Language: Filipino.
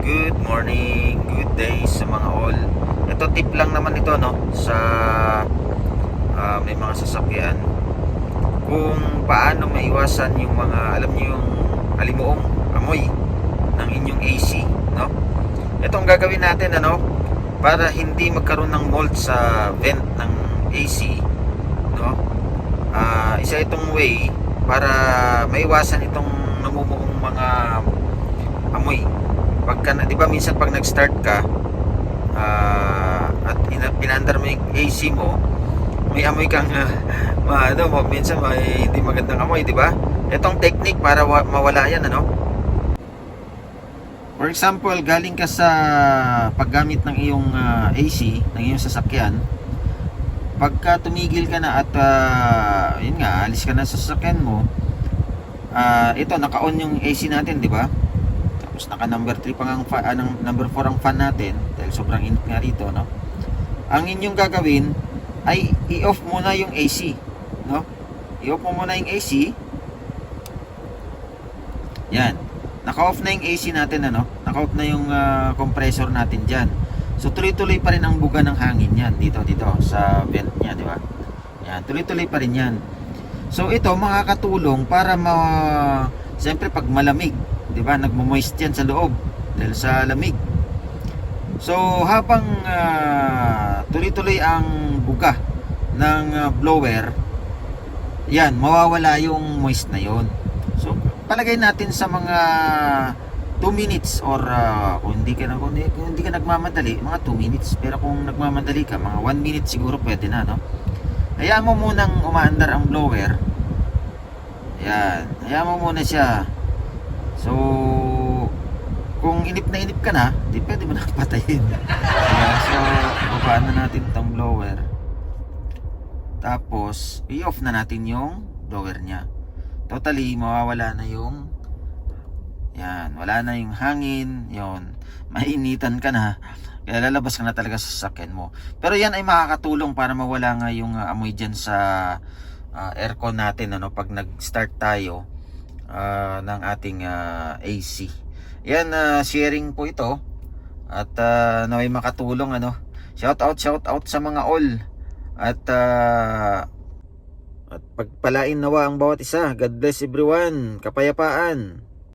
Good morning, good day sa mga all. Ito tip lang naman ito no sa may mga sasakyan kung paano maiwasan yung mga alam niyo yung alimuong amoy ng inyong AC, no? Ito ang gagawin natin ano para hindi magkaroon ng mold sa vent ng AC, no? Isa itong way para maiwasan itong namumuong mga amoy. Pagka, di ba minsan pag nag-start ka at pinandar mo yung AC mo, may amoy kang minsan may hindi magandang amoy, di ba? Itong technique para mawala yan, ano? For example, galing ka sa paggamit ng iyong AC, ng iyong sasakyan. Pagka tumigil ka na at yun nga, alis ka na sa sasakyan mo, ito, naka-on yung AC natin, di ba? Tapos naka number 3 pa ang number 4 ang fan natin dahil sobrang init nga rito, no? Ang inyong gagawin ay i-off muna yung AC, no? I-off mo muna yung AC. Yan. Naka-off na yung AC natin, ano? Naka-off na yung compressor natin diyan. So tuloy-tuloy pa rin ang buga ng hangin yan dito sa vent niya, di ba? Yan, tuloy-tuloy pa rin yan. So ito makakatulong para siyempre pag malamig, di ba, nagmo-moist yan sa loob dahil sa lamig. So habang tuloy-tuloy ang buga ng blower, yan, mawawala yung moist na yon. So palagay natin sa mga 2 minutes or kung hindi ka nagmamadali, mga 2 minutes. Pero kung nagmamadali ka, mga 1 minute siguro pwede na, no? Hayaan mo munang umaandar ang blower. Yan, hayaan mo muna siya. So, kung inip na inip ka na, di pwede mo na patayin. So, babaan na natin itong blower. Tapos, i-off na natin yung blower niya. Totally, mawawala na yung wala na yung hangin, yun. Mainitan ka na. Kaya lalabas ka na talaga sa sasakyan mo. Pero yan ay makakatulong para mawala nga yung amoy dyan sa aircon natin, ano, pag nag-start tayo ng ating AC. Yan, sharing po ito at naway makatulong, ano. Shout out sa mga all at pagpalain nawa ang bawat isa. God bless everyone. Kapayapaan.